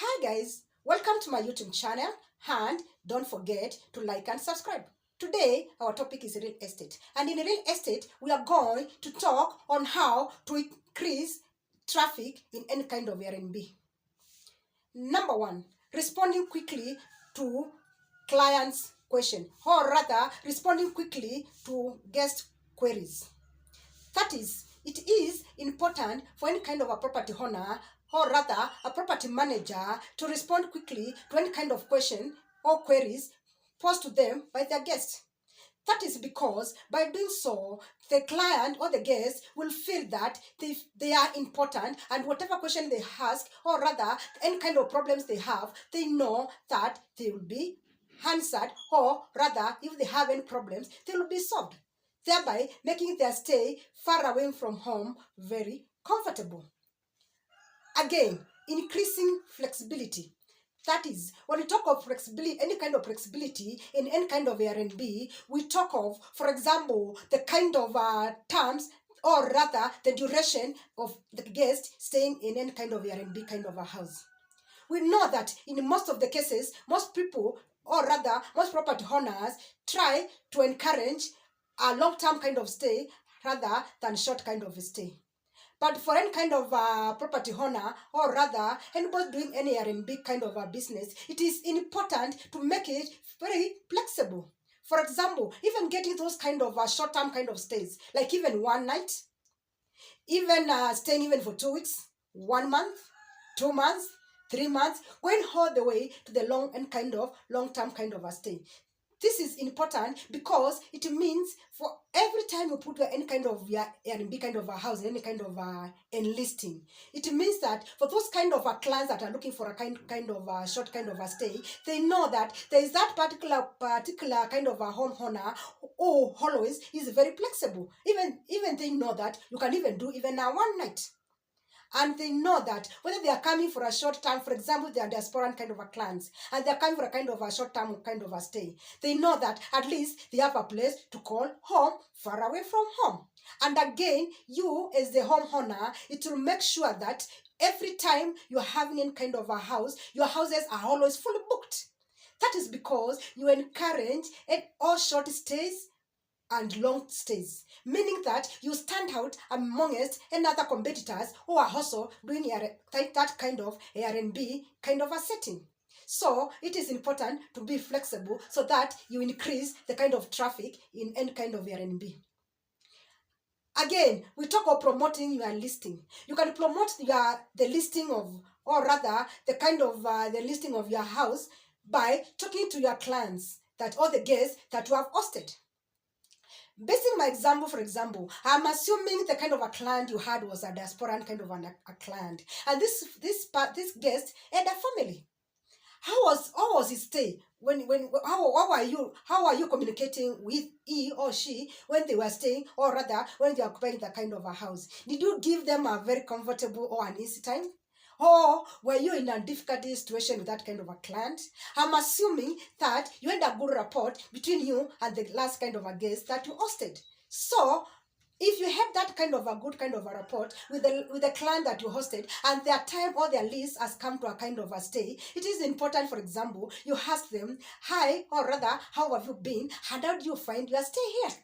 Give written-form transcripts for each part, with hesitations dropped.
Hi guys, welcome to my YouTube channel and don't forget to like and subscribe. Today our topic is real estate, and in real estate we are going to talk on how to increase traffic in any kind of Airbnb. Number one, responding quickly to clients' question, or rather responding quickly to guest queries. That is, it is important for any kind of a property owner, or rather a property manager, to respond quickly to any kind of question or queries posed to them by their guests. That is because by doing so, the client or the guest will feel that they are important, and whatever question they ask, or rather any kind of problems they have, they know that they will be answered, or rather if they have any problems, they will be solved, thereby making their stay far away from home very comfortable. Again, increasing flexibility. That is, when we talk of flexibility, any kind of flexibility in any kind of Airbnb, we talk of, for example, the kind of terms, or rather the duration of the guest staying in any kind of Airbnb kind of a house. We know that in most of the cases, most people, or rather most property owners, try to encourage a long-term kind of stay rather than short kind of stay. But for any kind of property owner, or rather anybody doing any Airbnb kind of a business, it is important to make it very flexible. For example, even getting those kind of short-term kind of stays, like even one night, even staying even for 2 weeks, 1 month, 2 months, 3 months, going all the way to the long and kind of long-term kind of a stay. This is important because it means for every time you put any kind of Airbnb kind of a house, any kind of enlisting, it means that for those kind of clients that are looking for a kind of a short kind of a stay, they know that there is that particular kind of a homeowner who always is very flexible. Even they know that you can even do even a one night. And they know that whether they are coming for a short time, for example, they are diasporan kind of a clients, and they are coming for a kind of a short term kind of a stay, they know that at least they have a place to call home, far away from home. And again, you as the homeowner, it will make sure that every time you're having any kind of a house, your houses are always fully booked. That is because you encourage all short stays and long stays, meaning that you stand out amongst any other competitors who are also doing that kind of Airbnb kind of a setting. So it is important to be flexible so that you increase the kind of traffic in any kind of Airbnb. Again, we talk of promoting your listing. You can promote the listing of, or rather the kind of the listing of your house by talking to your clients, that all the guests that you have hosted. Based on my example, for example, I'm assuming the kind of a client you had was a diasporan kind of a client, and this guest had a family. How was his stay? How are you communicating with he or she when they were staying, or rather when they are occupying that kind of a house? Did you give them a very comfortable or an easy time? Or were you in a difficult situation with that kind of a client? I'm assuming that you had a good rapport between you and the last kind of a guest that you hosted. So if you had that kind of a good kind of a rapport with the client that you hosted, and their time or their list has come to a kind of a stay, it is important, for example, you ask them, hi, or rather, how have you been, and how do you find your stay here?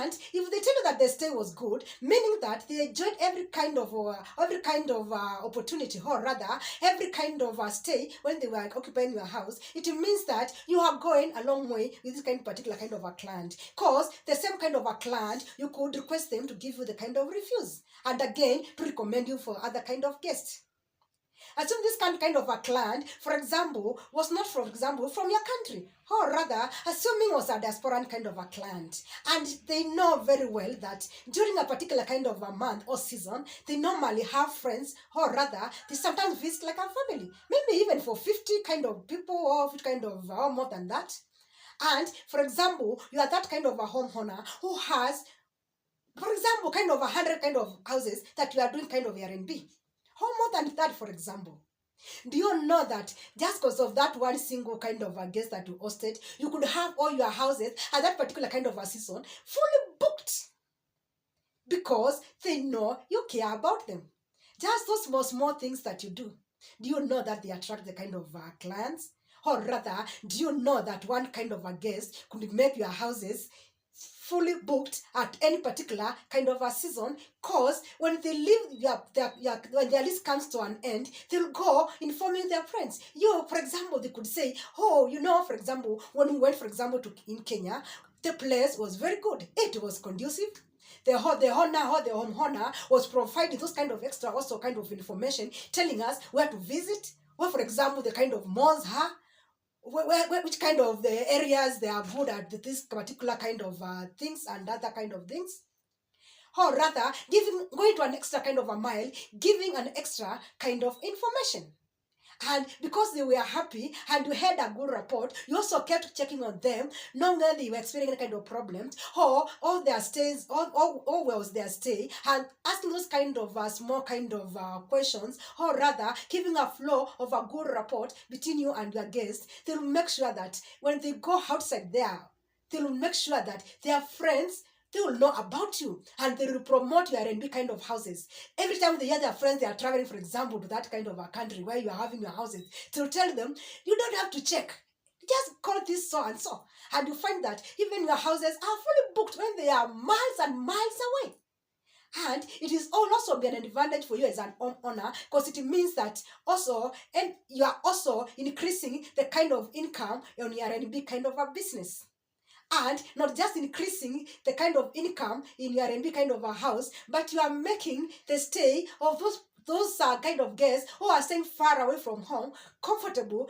And if they tell you that the stay was good, meaning that they enjoyed every kind of opportunity, or rather every kind of stay when they were occupying your house, it means that you are going a long way with this particular kind of a client. Because the same kind of a client, you could request them to give you the kind of refuse, and again to recommend you for other kind of guests. Assume this kind of a client, for example, was not, for example, from your country, or rather, assuming was a diasporan kind of a client, and they know very well that during a particular kind of a month or season, they normally have friends, or rather, they sometimes visit like a family, maybe even for 50 kind of people, or 50 kind of, or more than that. And, for example, you are that kind of a homeowner who has, for example, kind of 100 kind of houses that you are doing kind of Airbnb. How more than that, for example? Do you know that just because of that one single kind of a guest that you hosted, you could have all your houses at that particular kind of a season fully booked? Because they know you care about them. Just those small things that you do. Do you know that they attract the kind of clients? Or rather, do you know that one kind of a guest could make your houses fully booked at any particular kind of a season? Because when they leave when their list comes to an end, they'll go informing their friends. For example, they could say, oh, for example, when we went, for example, to in Kenya, the place was very good. It was conducive. The homeowner was providing those kind of extra also kind of information, telling us where to visit, where, for example, the kind of malls are, which kind of the areas they are good at this particular kind of things and other kind of things. Or rather, going to an extra kind of a mile, giving an extra kind of information. And because they were happy and we had a good report, you also kept checking on them, knowing that they were experiencing any kind of problems, or all their stays, all was their stay, and asking those kind of small kind of questions, or rather giving a flow of a good report between you and your guest. They'll make sure that when they go outside there, they'll make sure that their friends, they will know about you, and they will promote your R&B kind of houses. Every time they hear their friends, they are traveling, for example, to that kind of a country where you are having your houses, they'll tell them, you don't have to check. Just call this so and so. And you find that even your houses are fully booked when they are miles and miles away. And it is also be an advantage for you as an homeowner, because it means that also, and you are also increasing the kind of income on your R&B kind of a business. And not just increasing the kind of income in your R&B kind of a house, but you are making the stay of those kind of guests who are staying far away from home comfortable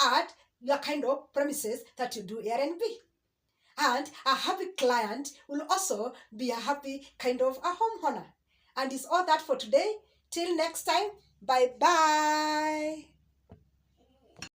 at your kind of premises that you do R&B. And a happy client will also be a happy kind of a homeowner. And it's all that for today. Till next time, bye bye.